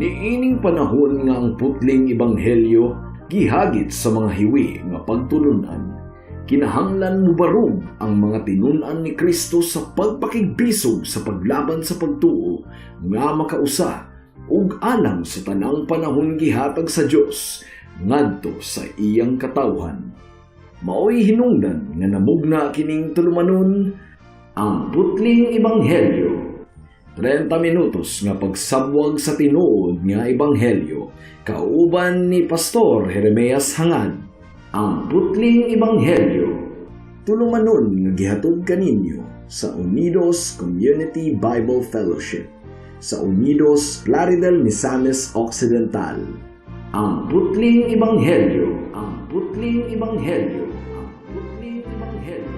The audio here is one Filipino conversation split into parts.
Niining panahon nga ang putling ebanghelyo gihagit sa mga hiwi nga pagtulunan. Kinahanglan mo barog ang mga tinunan ni Kristo sa pagpakigbisog sa paglaban sa pagtuo nga makausa ug alang sa tanang panahon gihatag sa Dios ngadto sa iyang katawhan. Maoy hinungdan nga namugna kining tulumanon ang putling ebanghelyo. 30 minutos nga pagsabwag sa tinuod nga ebanghelyo kauban ni Pastor Jeremias Hangad. Ang putling ebanghelyo tulumanon nga gihatod kaninyo sa Unidos Community Bible Fellowship sa Unidos Plaridel, Misamis Occidental. Ang putling ebanghelyo, ang putling ebanghelyo, ang putling ebanghelyo.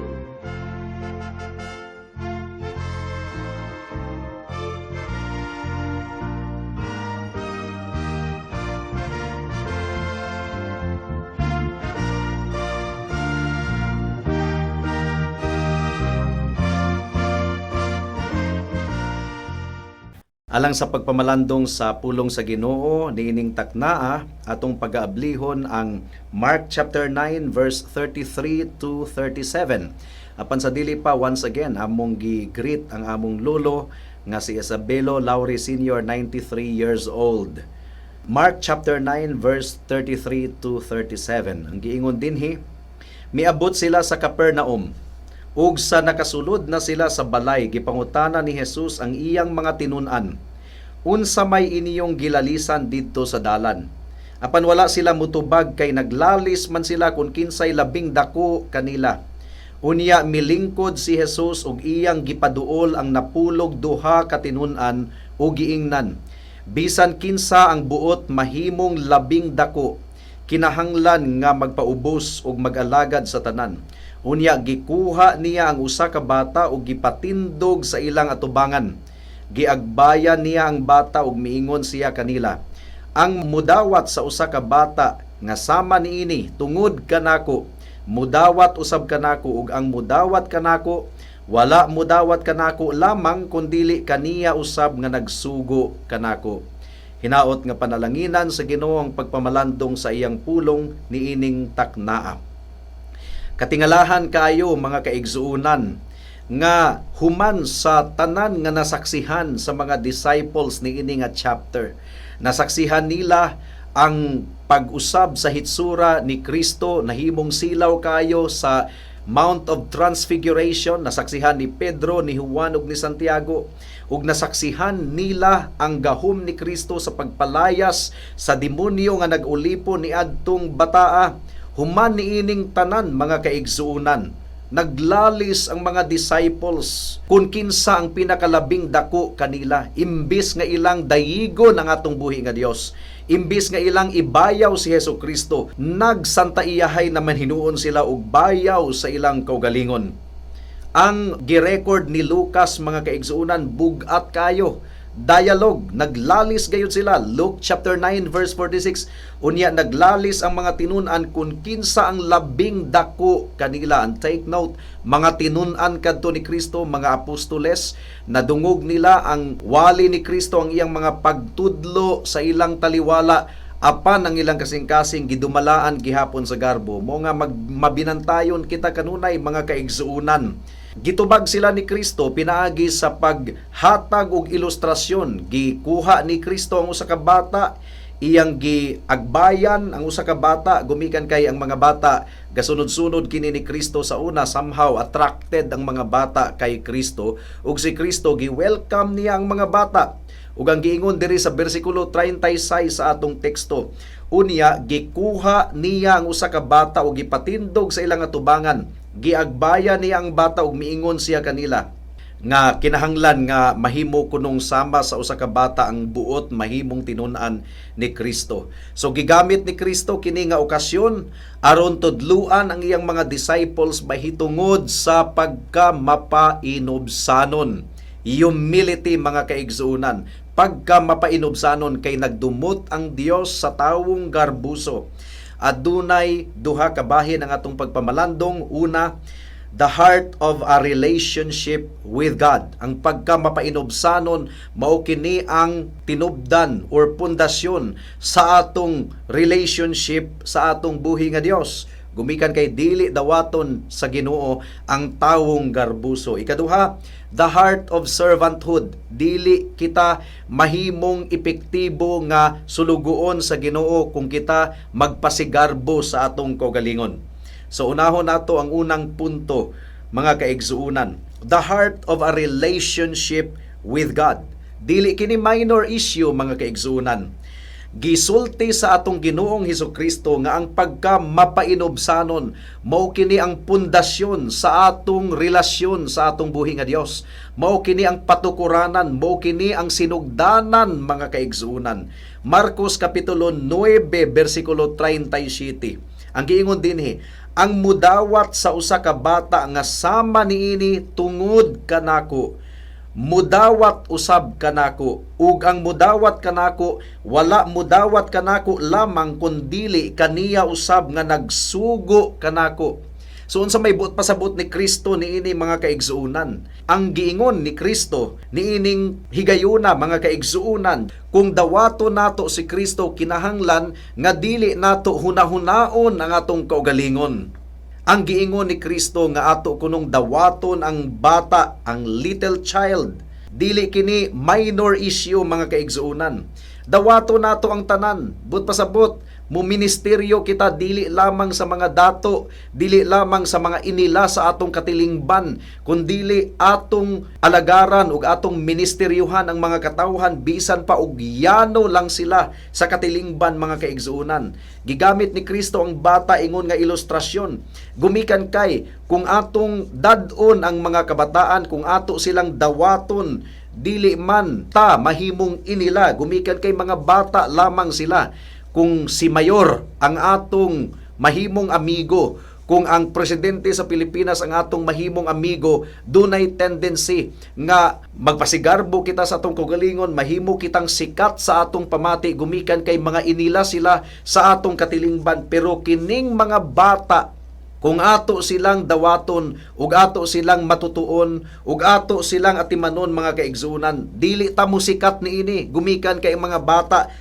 Alang sa pagpamalandong sa pulong sa Ginoo niining taknaa atong pag-aablihon ang Mark chapter 9 verse 33 to 37. Apan sa dili pa, once again among gi-greet ang among lolo nga si Isabelo Lauri Sr., 93 years old. Mark chapter 9 verse 33 to 37. Ang giingon dinhi, miabot sila sa Capernaum. Ug sa nakasulod na sila sa balay, gipangutana ni Jesus ang iyang mga tinun-an, unsa may iniyong gilalisan didto sa dalan? Apan wala sila mutubag kay naglalis man sila kung kinsay labing dako kanila. Unya milingkod si Jesus ug iyang gipaduol ang napulog duha ka tinun-an ug giingnan, bisan kinsa ang buot mahimong labing dako, kinahanglan nga magpaubos ug mag-alagad sa tanan. Unya gikuha niya ang usa ka bata ug gipatindog sa ilang atubangan. Giagbayan niya ang bata ug miingon siya kanila, ang mudawat sa usa ka bata nga sama niini tungod kanako, mudawat usab kanako, ug ang mudawat kanako wala mudawat kanako lamang kundili kaniya usab nga nagsugo kanako. Hinaot nga panalanginan sa Ginoo ang pagpamalandong sa iyang pulong niining taknaa. Katingalahan kayo mga kaigsuunan nga human sa tanan nga nasaksihan sa mga disciples ni ini nga chapter. Nasaksihan nila ang pag-usab sa hitsura ni Kristo, nahimong silaw kayo sa Mount of Transfiguration. Nasaksihan ni Pedro, ni Juan ug ni Santiago, ug nasaksihan nila ang gahom ni Kristo sa pagpalayas sa demonyo nga nag-ulipon ni adtong bataa. Human niining tanan mga kaigsuunan, naglalis ang mga disciples kung kinsa ang pinakalabing dako kanila, imbis nga ilang dayigon ang atong buhi nga Dios, imbis nga ilang ibayaw si Hesukristo, nagsantaiyahay naman hinuon sila og bayaw sa ilang kaugalingon. Ang girecord ni Lucas mga kaigsuunan bugat kayo. Dialogue, naglalis gayud sila. Luke chapter 9 verse 46, unya naglalis ang mga tinun-an kung kinsa ang labing dako kanila. And take note, mga tinun-an kadto ni Kristo, mga apostoles, nadungog nila ang wali ni Kristo ang iyang mga pagtudlo sa ilang taliwala, apan ang ilang kasing-kasing gidumalaan gihapon sa garbo. Mo nga mabinantayon kita kanunay mga kaigsuunan. Gitubag sila ni Kristo pinaagi sa paghatag og ilustrasyon. Gikuha ni Kristo ang usa ka bata, iyang giagbayan ang usa ka bata, gumikan kay ang mga bata gasunod-sunod kini ni Kristo sa una, somehow attracted ang mga bata kay Kristo, ug si Kristo gi-welcome niya ang mga bata. Ug ang giingon diri sa bersikulo 36 sa atong teksto, unya gikuha niya ang usa ka bata ug gipatindog sa ilang atubangan. Giagbayan niya ang bata ug miingon siya kanila nga kinahanglan nga mahimo kunong sama sa usa ka bata ang buot mahimong tinun-an ni Kristo. So gigamit ni Kristo kini nga okasyon aron tudluan ang iyang mga disciples mahitungod sa pagka-mapainobsanon. Humility mga kaigsuunan, pagka-mapainobsanon kay nagdumot ang Dios sa tawong garbuso. Adunay duha ka bahin ang atong pagpamalandong. Una, the heart of a relationship with God. Ang pagka mapainobsanon, mao kini ang tinubdan or pundasyon sa atong relationship sa atong buhi nga Dios. Gumikan kay dili dawaton sa Ginoo ang tawong garbuso. Ikaduha, the heart of servanthood. Dili kita mahimong epektibo nga sulugoon sa Ginoo kung kita magpasigarbo sa atong kaugalingon. So unahon nato ang unang punto, mga kaigsuunan. The heart of a relationship with God. Dili kini minor issue, mga kaigsuunan. Gisulti sa atong Ginoong Hesukristo nga ang pagka mapainobsanon mao kini ang pundasyon sa atong relasyon sa atong buhi nga Dios. Mao kini ang patukuranan, mao kini ang sinugdanan, mga kaigsuunan. Marcos kapitulo 9 bersikulo 37. Ang giingon dinhi, ang mudawat sa usa ka bata nga sama niini tungod kanako, mudawat usab kanako, ug ang mudawat kanako wala mudawat kanako lamang kundili kaniya usab nga nagsugo kanako. So unsa may buot pasabot ni Kristo niini, mga kaigsuunan? Ang giingon ni Kristo niining higayuna, mga kaigsuunan, kung dawato nato si Kristo, kinahanglan nga dili nato hunahunaon ang atong kaugalingon. Ang giingon ni Kristo nga ato kunong dawaton ang bata, ang little child, dili kini minor issue, mga kaigsuunan. Dawato nato ang tanan, but pasabot muministeryo kita dili lamang sa mga dato, dili lamang sa mga inila sa atong katilingban, kundili atong alagaran ug atong ministeryohan ang mga katawhan bisan pa og yano lang sila sa katilingban, mga kaigsuunan. Gigamit ni Kristo ang bata ingon nga ilustrasyon. Gumikan kay kung atong dad-on ang mga kabataan, kung ato silang dawaton, dili man ta mahimong inila, gumikan kay mga bata lamang sila. Kung si mayor ang atong mahimong amigo, kung ang presidente sa Pilipinas ang atong mahimong amigo, dunay tendency nga magpasigarbo kita sa atong kaugalingon, mahimo kitang sikat sa atong pamati, gumikan kay mga inila sila sa atong katilingban. Pero kining mga bata, kung ato silang dawaton, ug ato silang matutuon, ug ato silang atimanon, mga kaigsuunan, dili ta mo sikat niini, gumikan kay mga bata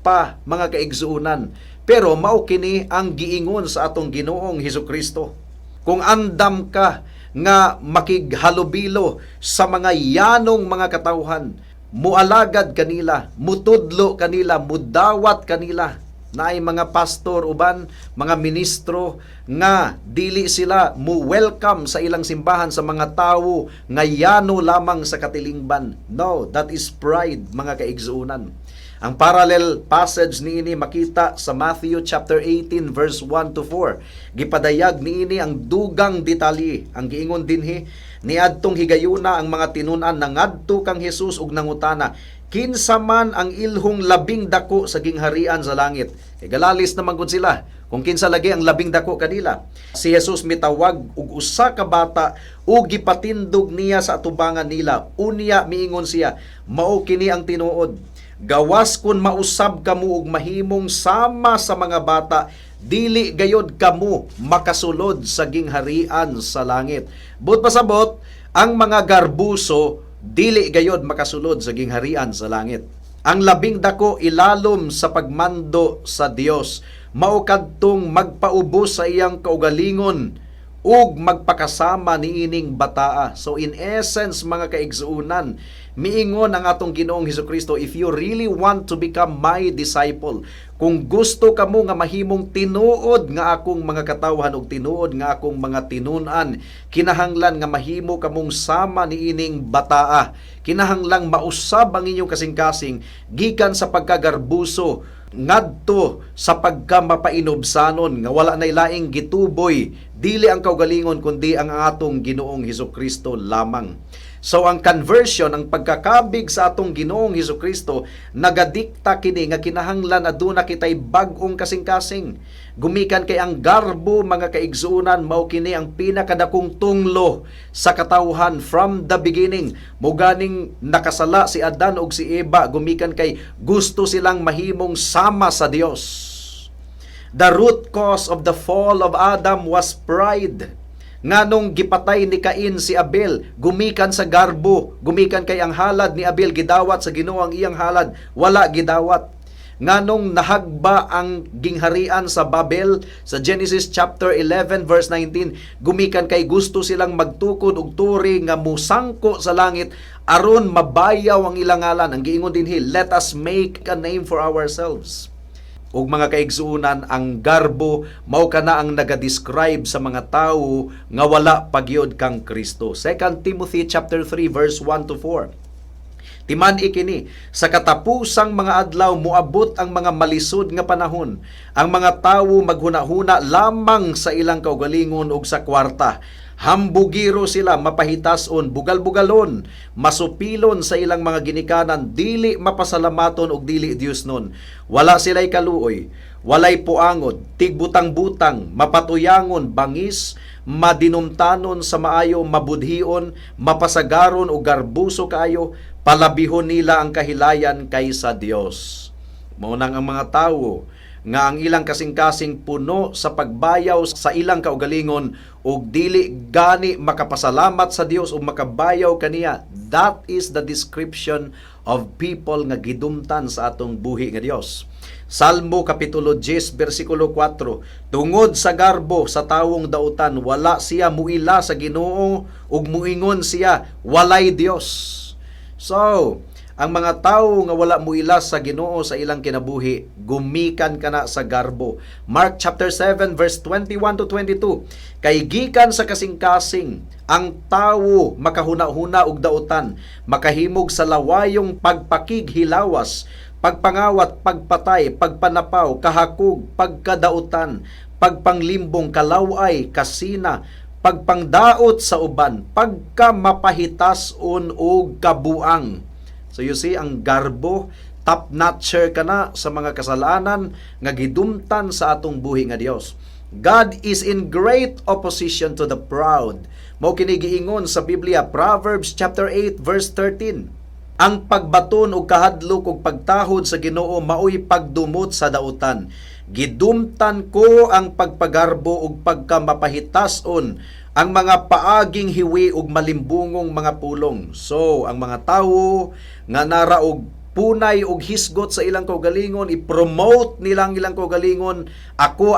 pa, mga kaigsuunan. Pero mao kini ang giingon sa atong Ginoong Hesukristo. Kung andam ka nga makighalubilo sa mga yanong mga katawhan, mualagad kanila, mutudlo kanila, mudawat kanila, na ay mga pastor uban, mga ministro nga dili sila mo welcome sa ilang simbahan sa mga tawo nga yano lamang sa katilingban. No, that is pride, mga kaigsuunan. Ang parallel passage niini makita sa Matthew chapter 18 verse 1 to 4. Gipadayag niini ang dugang detalye. Ang giingon dinhi, niadtong higayuna ang mga tinun-an nangadto kang Hesus ug nangutana, kinsa man ang ilhong labing dako sa gingharian sa langit? Galalis naman gud sila kung kinsa lagi ang labing dako kanila. Si Jesus mitawag og usa ka bata ug gipatindog niya sa atubangan nila. Unya miingon siya, mao kini ang tinuod. Gawas kun mausab kamo og mahimong sama sa mga bata, dili gayod kamo makasulod sa gingharian sa langit. But pasabot, ang mga garbuso dili gayod makasulod sa gingharian sa langit. Ang labing dako ilalom sa pagmando sa Dios, mao kadtong magpaubos sa iyang kaugalingon ug magpakasama niining bataa. So in essence, mga kaigsuunan, miingon ang atong Ginoong Hesukristo, if you really want to become my disciple, kung gusto kamo nga mahimong tinuod nga akong mga katawhan ug tinuod nga akong mga tinun-an, kinahanglan nga mahimo kamong sama niining bataa. Kinahanglang mausab ang inyong kasing-kasing gikan sa pagkagarbuso ngadto sa pagkamapainobsanon nga wala nay laing gituboy, dili ang kaugalingon kundi ang atong Ginoong Hesukristo lamang. So ang conversion, ang pagkakabig sa atong Ginoong Hesukristo, nagadikta kini nga kinahanglan aduna kitay bag-ong kasing-kasing. Gumikan kay ang garbo, mga kaigsuunan, mao kini ang pinakadakong tunglo sa katawhan from the beginning. Muganing nakasala si Adan ug si Eva, gumikan kay gusto silang mahimong sama sa Dios. The root cause of the fall of Adam was pride. Nganong gipatay ni Cain si Abel, gumikan sa garbo, gumikan kay ang halad ni Abel gidawat sa Ginoo ang iyang halad, wala gidawat. Nganong nahagba ang gingharian sa Babel sa Genesis chapter 11 verse 19, gumikan kay gusto silang magtukod og turi nga musangko sa langit aron mabayaw ang ilang ngalan. Ang giingon dinhi, let us make a name for ourselves. Ug mga kaigsuunan, ang garbo mao kana ang nagadescribe sa mga tawo nga wala pagyod kang Kristo. 2 Timothy chapter 3 verse 1 to 4. Timan ikini, sa katapusang mga adlaw moabot ang mga malisod nga panahon. Ang mga tawo maghuna-huna lamang sa ilang kaugalingon ug sa kwarta. Hambugiro sila, mapahitason, bugal-bugalon, masupilon sa ilang mga ginikanan, dili mapasalamaton ug dili Diosnon. Wala sila'y kaluoy, walay puangod, tigbutang-butang, mapatuyangon, bangis, madinumtanon sa maayo, mabudhion, mapasagaron o garbuso kaayo, palabihon nila ang kahilayan kaysa Dios. Maunang ang mga tawo nga ang ilang kasing-kasing puno sa pagbayaw sa ilang kaugalingon ug dili gani makapasalamat sa Dios ug makabayaw kaniya. That is the description of people nga gidumtan sa atong buhi nga Dios. Salmo kapitulo 10 bersikulo 4, tungod sa garbo sa tawong dautan wala siya muila sa Ginoo ug muingon siya walay Dios. So, ang mga tawo nga wala muila sa Ginoo sa ilang kinabuhi, gumikan kana sa garbo. Mark chapter 7 verse 21 to 22. Kay gikan sa kasing-kasing ang tawo makahuna-huna og dautan, makahimog sa lawayong pagpakig hilawas, pagpangawat, pagpatay, pagpanapaw, kahakog, pagkadautan, pagpanglimbong, kalaway, kasina, pagpangdaot sa uban, pagka mapahitason o kabuang. So you see, ang garbo, top-notcher ka na sa mga kasalanan nga gidumtan sa atong buhi nga Dios. God is in great opposition to the proud. Mao kini giingon sa Biblia, Proverbs chapter 8 verse 13. Ang pagbaton og kahadlok ug pagtahod sa Ginoo maoy pagdumot sa dautan. Gidumtan ko ang pagpagarbo ug pagkamapahitason, ang mga paaging hiwi ug malimbungong mga pulong. So, ang mga tawo nga nara og punay og hisgot sa ilang kaugalingon, i-promote nilang ilang kaugalingon, ako,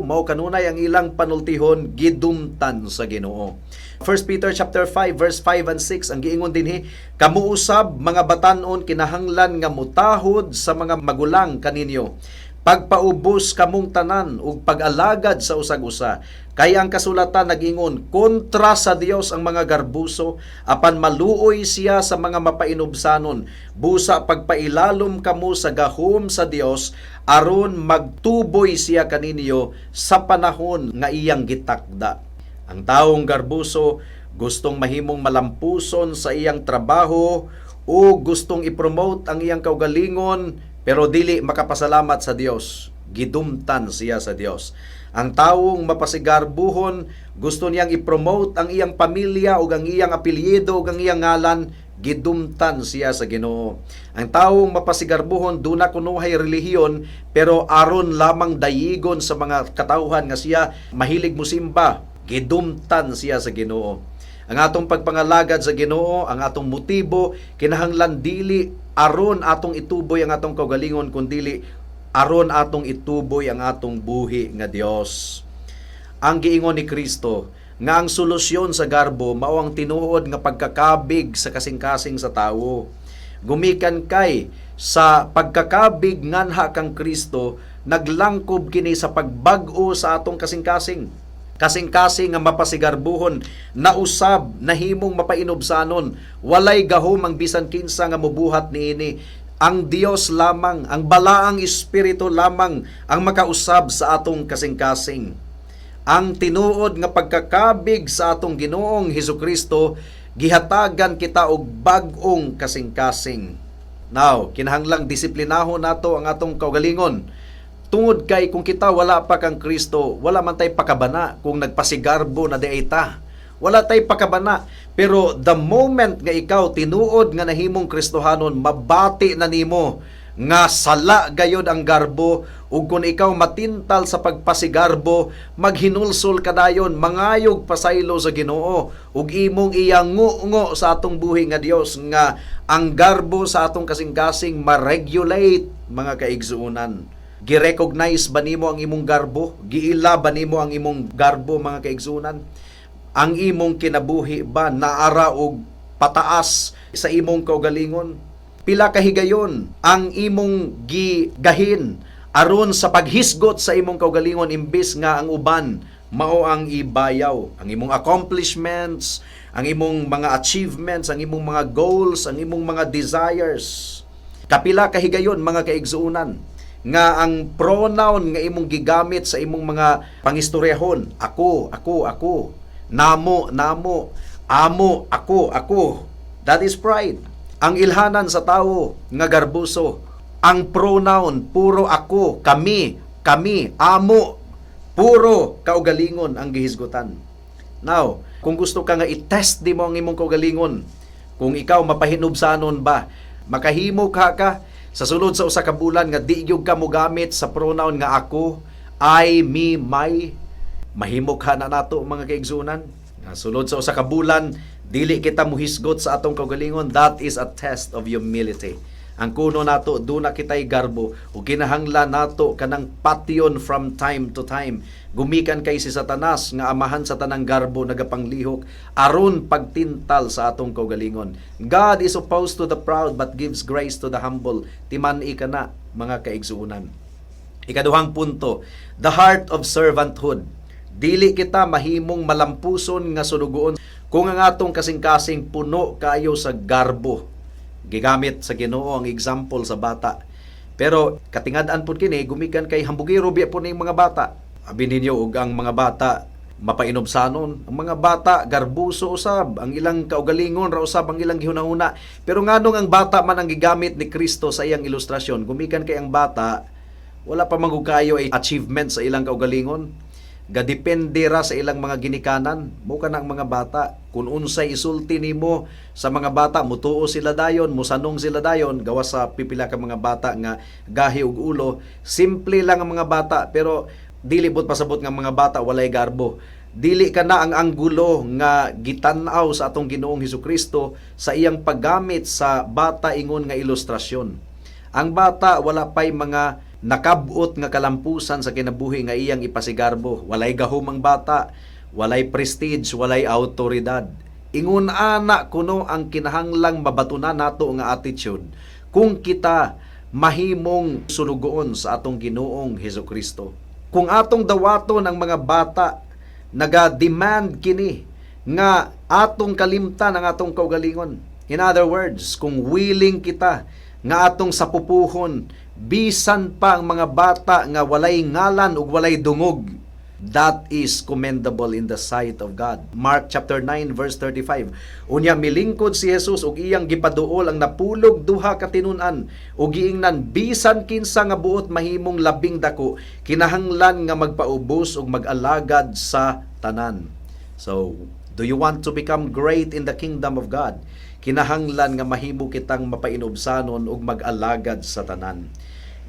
mao kanunay ang ilang panultihon, gidumtan sa Ginoo. 1 Peter chapter 5 verse 5 and 6 ang giingon dinhi, kamuusab mga batan-on kinahanglan nga mutahod sa mga magulang kaninyo, pagpaubos kamong tanan ug pag-alagad sa usag-usa. Kaya ang kasulatan nag-ingon, kontra sa Dios ang mga garbuso, apan maluoy siya sa mga mapainubsanon. Busa pagpailalom kamo sa gahom sa Dios, aron magtuboy siya kaninyo sa panahon nga iyang gitakda. Ang taong garbuso gustong mahimong malampuson sa iyang trabaho o gustong i-promote ang iyang kaugalingon, pero dili makapasalamat sa Dios, gidumtan siya sa Dios. Ang taong mapasigarbuhon, gusto niyang i-promote ang iyang pamilya o ang iyang apelyido o ang iyang ngalan, gidumtan siya sa Ginoo. Ang taong mapasigarbuhon, duna kunuhay relihiyon, pero aron lamang dayigon sa mga katawhan nga siya mahilig musimba, gidumtan siya sa Ginoo. Ang atong pagpangalagad sa Ginoo, ang atong motibo, kinahanglan dili aron atong ituboy ang atong kaugalingon, kundili aron atong ituboy ang atong buhi nga Dios. Ang giingon ni Kristo nga ang solusyon sa garbo mao ang tinuod nga pagkakabig sa kasing-kasing sa tawo. Gumikan kay sa pagkakabig nganha kang Kristo, naglangkob kini sa pagbag-o sa atong kasing-kasing. Kasing-kasing nga mapasigarbuhon, nausab, nahimong mapainobsanon, walay gahom ang bisan kinsa nga mobuhat niini. Ang Dios lamang, ang balaang Espiritu lamang ang makausab sa atong kasing-kasing. Ang tinuod nga pagkakabig sa atong Ginoong Hesukristo, gihatagan kita og bag-ong kasing-kasing. Now, kinahanglang disiplinahon nato ang atong kaugalingon. Tungod kay kung kita wala pa kang Kristo, wala man tay pakabana kung nagpasigarbo na deita. Wala tay pakabana. Pero the moment nga ikaw tinuod nga nahimong Kristohanon, mabati na nimo nga sala gayod ang garbo, ug kung ikaw matintal sa pagpasigarbo, maghinulsol kadayon, mangayog pasaylo sa Ginoo, ug imong iyango-ngo sa atong buhi nga Dios nga ang garbo sa atong kasing-kasing ma-regulate, mga kaigsuunan. Gi-recognize ba nimo ang imong garbo? Giila ba nimo ang imong garbo, mga kaigsuunan? Ang imong kinabuhi ba naara og pataas sa imong kaugalingon? Pila kahigayon ang imong gigahin aron sa paghisgot sa imong kaugalingon, imbis nga ang uban mao ang ibayaw? Ang imong accomplishments, ang imong mga achievements, ang imong mga goals, ang imong mga desires. Kapila kahigayon, mga kaigsuunan, nga ang pronoun nga imong gigamit sa imong mga pangistoryahon, ako, namo, amo, ako. That is pride. Ang ilhanan sa tao nga garbuso, ang pronoun puro ako, kami, amo, puro kaugalingon ang gihisgutan. Now, kung gusto ka nga i-test di mo ang imong kaugalingon, kung ikaw mapahinubsanon ba, makahimo ka sa sulod sa usa ka bulan nga di gyud ka mogamit sa pronoun nga ako, I, me, my, mahimo ka na nato, mga kaigsunan. Sulod sa usa ka bulan, dili kita muhisgot sa atong kaugalingon, that is a test of humility. Ang kuno nato, do na kitay garbo, o kinahanglan nato kanang patyon from time to time. Gumikan kay si Satanas, nga amahan sa tanang garbo nagapanglihok, aron pagtintal sa atong kaugalingon. God is opposed to the proud, but gives grace to the humble. Timan-i ka na, mga kaigsuunan. Ikaduhang punto, the heart of servanthood. Dili kita mahimong malampuson nga sunugoon kung ang atong kasing-kasing puno kayo sa garbo. Gigamit sa Ginoo ang example sa bata. Pero katingad-an pud kini, gumikan kay hambugiro biya po ning mga bata. Abi ninyo, ug ang mga bata mapainobsanon. Ang mga bata garbuso usab, ang ilang kaugalingon ra usab ang ilang gihunahuna. Pero nganong ang bata man ang gigamit ni Kristo sa iyang ilustrasyon, gumikan kay ang bata wala pa mangukayo ay achievement sa ilang kaugalingon. Gadepende ra sa ilang mga ginikanan. Mo kana ang mga bata, kung unsay isulti nimo sa mga bata, mutuo sila dayon, musanong sila dayon, gawas sa pipila ka mga bata nga gahi ug ulo. Simple lang ang mga bata, pero dili bot pasabot nga mga bata walay garbo. Dili ka na ang anggulo nga gitan-aw sa atong Ginoong Hesukristo sa iyang paggamit sa bata ingon nga ilustrasyon. Ang bata wala pay mga nakabot nga kalampusan sa kinabuhi nga iyang ipasigarbo. Walay gahom ang bata, walay prestige, walay autoridad. Ingon ana kuno ang kinahanglang mabatunan nato nga attitude kung kita mahimong sunugoon sa atong Ginoong Hesukristo. Kung atong dawaton ang mga bata, naga-demand kini nga atong kalimtan ang atong kaugalingon. In other words, kung willing kita nga atong sapupuhon, bisan pa ang mga bata nga walay ngalan ug walay dungog, that is commendable in the sight of God. Mark chapter 9 verse 35. Unya milingkod si Jesus ug iyang gipaduol ang napulog duha ka tinun-an ug giingnan, bisan kinsa nga buot mahimong labing dako, kinahanglan nga magpaubos ug mag-alagad sa tanan. So, do you want to become great in the kingdom of God? Kinahanglan nga mahimo kitang mapainobsanon ug mag-alagad sa tanan.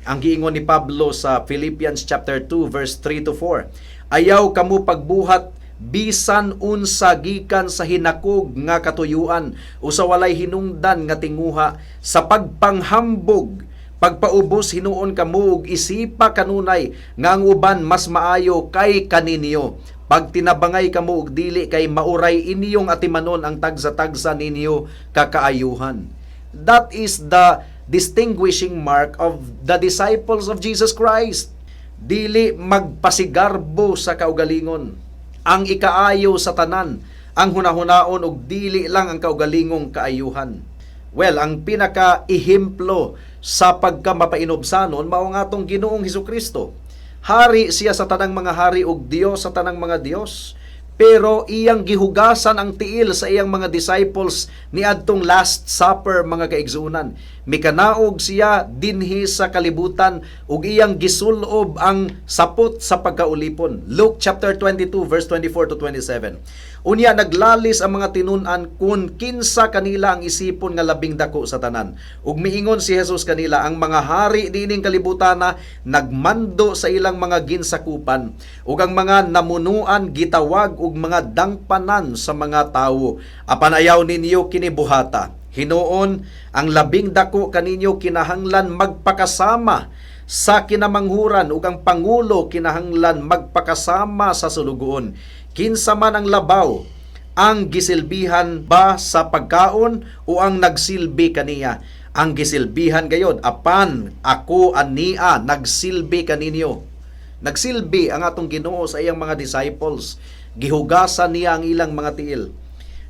Ang giingon ni Pablo sa Philippians chapter 2 verse 3 to 4, ayaw kamo pagbuhat bisan unsa gikan sa hinakog nga katuyuan o sa walay hinungdan nga tinguha, sa pagpanghambog, pagpaubos hinuon kamo ug isipa kanunay nga ang uban mas maayo kay kaninyo. Pagtinabangay kamo og dili kay mauray inyong atimanon ang tagsa-tagsa ninyo kakaayuhan. That is the distinguishing mark of the disciples of Jesus Christ. Dili magpasigarbo sa kaugalingon. Ang ikaayo sa tanan, ang hunahunaon og dili lang ang kaugalingong kaayuhan. Well, ang pinaka-ehemplo sa pagkamapainobsanon mao nga atong Ginoong Hesukristo. Hari siya sa tanang mga hari ug Dios sa tanang mga Dios. Pero iyang gihugasan ang tiil sa iyang mga disciples ni adtong Last Supper, mga kaigsuunan. mikanaog siya dinhi sa kalibutan ug iyang gisulob ang sapot sa pagkaulipon. Luke chapter 22 verse 24 to 27. Unya naglalis ang mga tinun-an kun kinsa kanila ang isipon nga labing dako sa tanan. Ug miingon si Jesus kanila, ang mga hari diining kalibutana nagmando sa ilang mga ginsakupan ug ang mga namunuan gitawag og mga dangpanan sa mga tawo. Apan ayaw ninyo kini buhata. Hinuon ang labing dako kaninyo kinahanglan magpakasama sa kinamanghuran ug ang pangulo kinahanglan magpakasama sa sulugoon. Kinsa man ang labaw, ang gisilbihan ba sa pagkaon o ang nagsilbi kaniya? Ang gisilbihan gayod, apan ako ania nagsilbi kaninyo. Nagsilbi ang atong Ginoo sa iyang mga disciples. Gihugasan niya ang ilang mga tiil.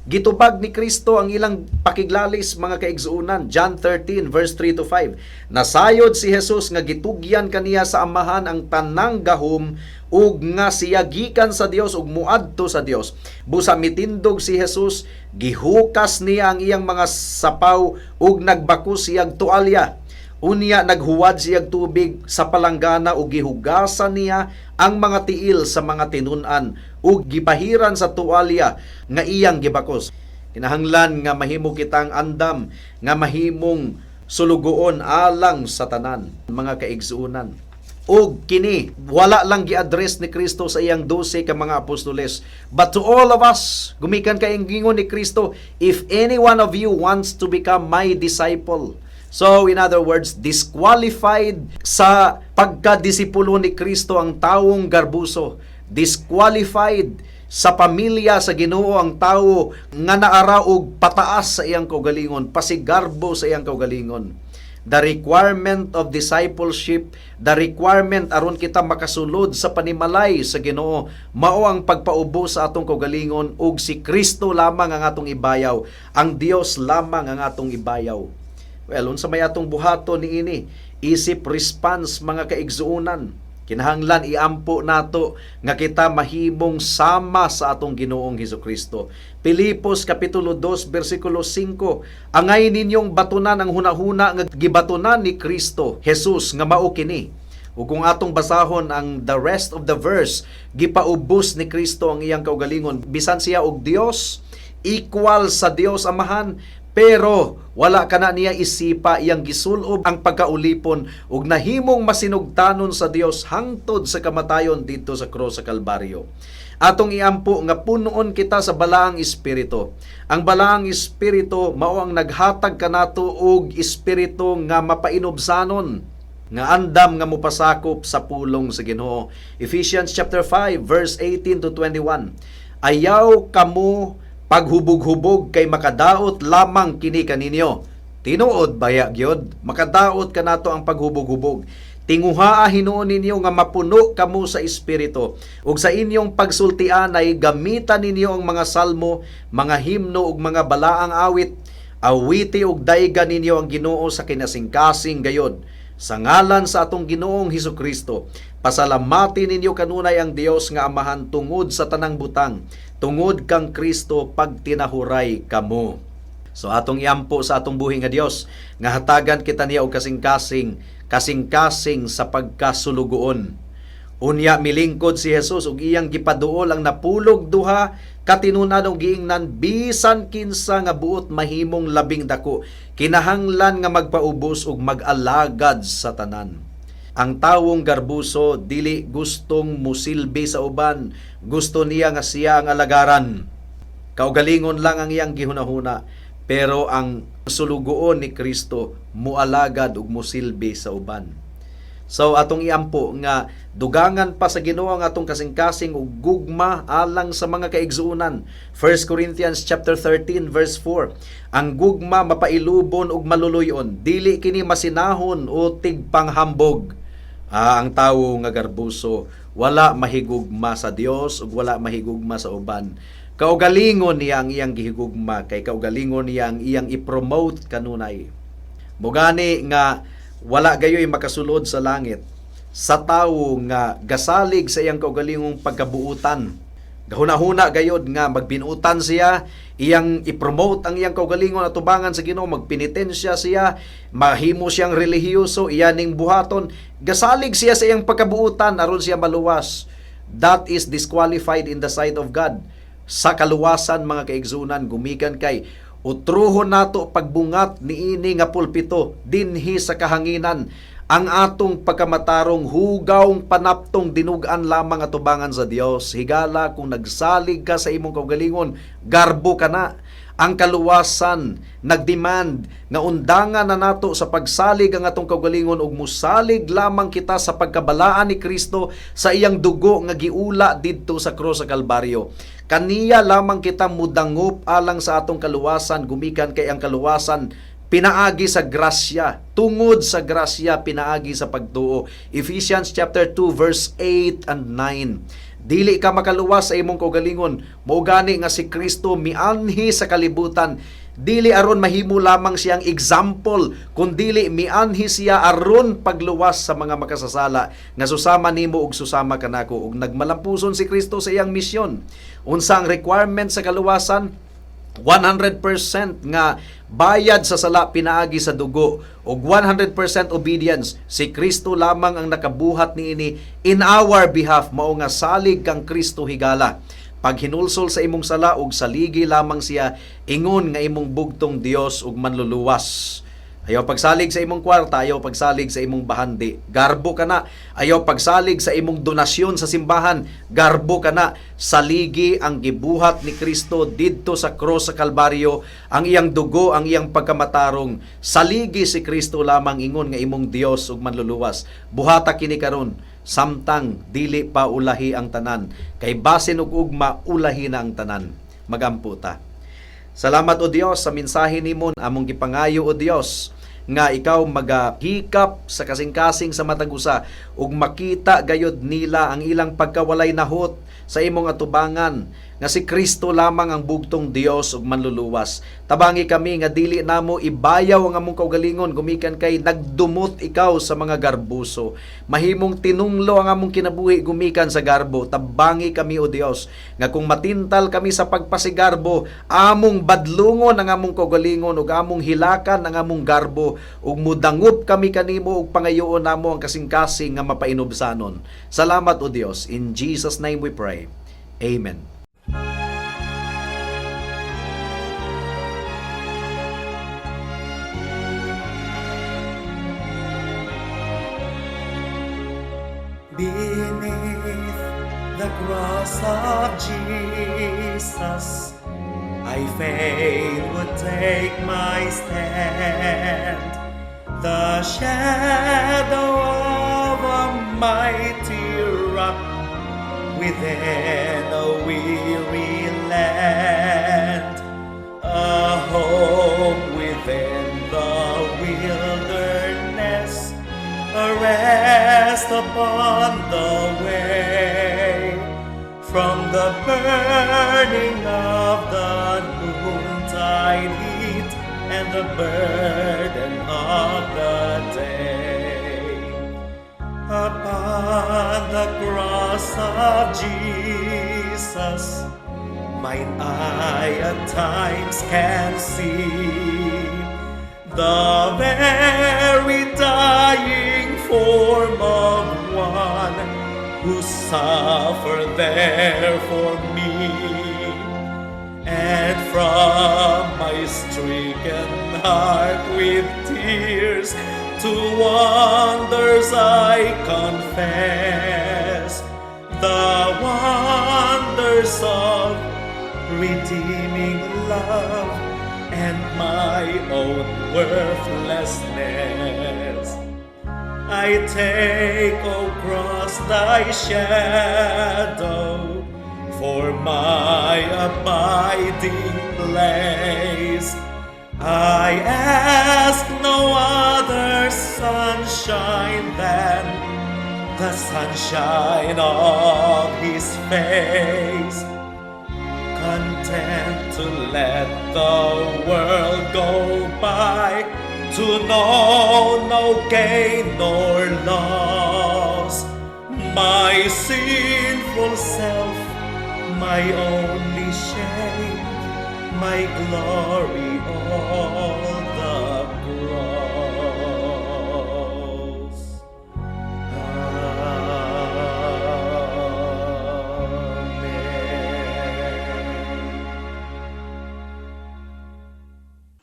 Gitubag ni Kristo ang ilang pakiglalis, mga kaigsuunan. John 13 verse 3 to 5. Nasayod si Jesus nga gitugyan kaniya sa amahan ang tanang gahom ug nga siya gikan sa Dios ug muadto sa Dios. Busa mitindog si Jesus, gihukas niya ang iyang mga sapaw ug nagbako siyag tualya. Unya naghuwad siyag tubig sa palanggana ug gihugasan niya ang mga tiil sa mga tinun-an ug gipahiran sa tuwalya nga iyang gibakos. Kinahanglan nga mahimo kitang andam nga mahimong sulugoon alang sa tanan, mga kaigsuunan. Og kini wala lang gi-address ni Kristo sa iyang 12 ka mga apostoles, but to all of us, gumikan kay ingon ni Kristo, if any one of you wants to become my disciple. So, in other words, disqualified sa pagkadisipulo ni Kristo ang taong garbuso. Disqualified sa pamilya sa Ginoo ang tawo nga naara og pataas sa iyang kaugalingon, pasigarbo sa iyang kaugalingon. The requirement of discipleship, the requirement aron kita makasulod sa panimalay sa Ginoo, mao ang pagpaubo sa atong kaugalingon ug si Kristo lamang ang atong ibayaw, ang Dios lamang ang atong ibayaw. Well, unsa may atong buhaton niini? Isip response, mga kaigsuunan. Kinahanglan iampo nato nga kita mahimong sama sa atong Ginoong Hesukristo. Pilipos kapitulo 2 bersikulo 5. Angay ninyong batunan ang hunahuna nga gibatunan ni Kristo Jesus nga mao kini. Ug kung atong basahon ang the rest of the verse, gipaubos ni Kristo ang iyang kaugalingon. Bisan siya og Dios, equal sa Dios Amahan, pero wala kana niya isipa iyang gisulob ang pagkaulipon ug nahimong masinugtanon sa Dios hangtod sa kamatayon dito sa krus sa Kalbaryo. Atong iampo nga punuon kita sa balaang espiritu. Ang balaang espiritu mao ang naghatag kanato og espiritu nga mapainobsanon, nga andam nga mopasakop sa pulong sa Ginoo. Ephesians chapter 5 verse 18 to 21. Ayaw kamo paghubog-hubog kay makadaot lamang kini kaninyo. Tinuod baya gyud, makadaot kanato ang paghubog-hubog. Tinguhaa hinuon ninyo nga mapuno kamo sa espiritu. Ug sa inyong pagsultian ay gamitan ninyo ang mga salmo, mga himno ug mga balaang awit. Awiti ug daygan ninyo ang Ginoo sa kinasingkasing gayod. Sa ngalan sa atong Ginoong Hesukristo, pasalamati ninyo kanunay ang Dios nga Amahan tungod sa tanang butang, tungod kang Kristo pagtinahuray kamo. So atong iampo sa atong buhi nga Dios nga hatagan kita niya og kasing-kasing sa pagkasulugoon. Unya milingkod si Jesus ug iyang gipaduol ang napulog duha katinunan ug giingnan bisan kinsa nga buot mahimong labing dako, kinahanglan nga magpaubos ug mag-alagad sa tanan. Ang tawong garbuso dili gustong musilbi sa uban, gusto niya nga siya ang alagaran. Kaugalingon lang ang iyang gihunahuna, pero ang sulugoon ni Kristo mualagad ug musilbi sa uban. So atong iampo nga dugangan pa sa Ginoo ang atong kasing-kasing ug gugma alang sa mga kaigsuunan. 1 Corinthians chapter 13 verse 4. Ang gugma mapailubon ug maluluyon, dili kini masinahon o tigpanghambog. Ang tawo nga garbuso wala mahigugma sa Dios ug wala mahigugma sa uban. Kaugalingon niya ang iyang gihigugma, kay kaugalingon niya ang iyang i-promote kanunay. Mugani nga wala gayoy makasulod sa langit sa tawo nga gasalig sa iyang kaugalingong pagkabuutan. Gahuna-huna gayod nga magbinutan siya, iyang i-promote ang iyang kaugalingon at tubangan sa Ginoo, magpenitensya siya, mahimo siyang relihiyoso, iyaning buhaton, gasalig siya sa iyang pagkabuutan aron siya maluwas. That is disqualified in the sight of God. Sa kaluwasan mga kaigsunan, gumikan kay utruhon nato pagbungat niini nga pulpito dinhi sa kahanginan ang atong pagkamatarong hugawng panaptong dinugan lamang atubangan sa Dios. Higala kung nagsalig ka sa imong kaugalingon, garbo ka na. Ang kaluwasan nagdemand nga undangan na nato sa pagsalig ang atong kaugalingon ug musalig lamang kita sa pagkabalaan ni Kristo sa iyang dugo nga giula didto sa krus sa Kalbaryo. Kaniya lamang kita mudangop alang sa atong kaluwasan, gumikan kay ang kaluwasan pinaagi sa grasya, tungod sa grasya pinaagi sa pagtuo. Ephesians chapter 2 verse 8 and 9. Dili ka makaluwas sa imong kaugalingon, mao gani nga si Kristo mianhi sa kalibutan. Dili aron mahimo lamang siyang example, kundili mianhi siya aron pagluwas sa mga makasasala nga susama nimo ug susama kanako. Ug nagmalampuson si Kristo sa iyang misyon. Unsa ang requirement sa kaluwasan? 100% nga bayad sa sala pinaagi sa dugo ug 100% obedience. Si Kristo lamang ang nakabuhat niini in our behalf, mao nga salig kang Kristo higala. Pag hinulsol sa imong sala ug saligi lamang siya, ingon nga imong bugtong Dios ug manluluwas. Ayaw pagsalig sa imong kwarta, ayaw pagsalig sa imong bahandi, garbo ka na. Ayaw pagsalig sa imong donasyon sa simbahan, garbo ka na. Saligi ang gibuhat ni Kristo didto sa krus sa Kalbaryo, ang iyang dugo, ang iyang pagkamatarong. Saligi si Kristo lamang, ingon nga imong Dios ug manluluwas. Buhata kini karon, samtang dili pa ulahi ang tanan, kay basin ug ugma ulahi na ang tanan. Magampo ta. Salamat o Dios sa mensahe nimon, among gipangayo o Dios nga ikaw magahikap sa kasing-kasing sa matag usa ug makita gayod nila ang ilang pagkawalay nahot sa imong atubangan nga si Kristo lamang ang bugtong Dios ug manluluwas. Tabangi kami nga dili namo ibayaw ang among kaugalingon, gumikan kay nagdumot ikaw sa mga garbuso. Mahimong tinunglo ang among kinabuhi gumikan sa garbo. Tabangi kami o Dios nga kung matintal kami sa pagpasigarbo, among badlungon ang among kaugalingon ug among hilakan ang among garbo ug mudangup kami kanimo ug pangayoon namo ang kasing-kasing nga mapainobsanon. Salamat o Dios. In Jesus name we pray. Amen. Beneath the cross of Jesus, I fain would take my stand. The shadow of a mighty rock within a weary land, a home within the wilderness, a rest upon the way, from the burning of the noontide heat and the burden of the day. Upon the cross of Jesus, mine eye at times can see the very dying form of one who suffered there for me. And from my stricken heart with tears to wonders I confess the wonders of redeeming love and my own worthlessness. I take, O cross, thy shadow for my abiding place. I ask no other sunshine than the sunshine of his face. Content to let the world go by, to know no gain nor loss. My sinful self my only shame, my glory, all the cross. Amen.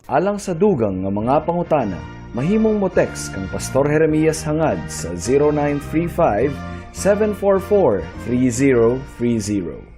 Alang sa dugang nga mga pangutana, mahimong mo text kang Pastor Jeremias hangad sa 0935 744 3030.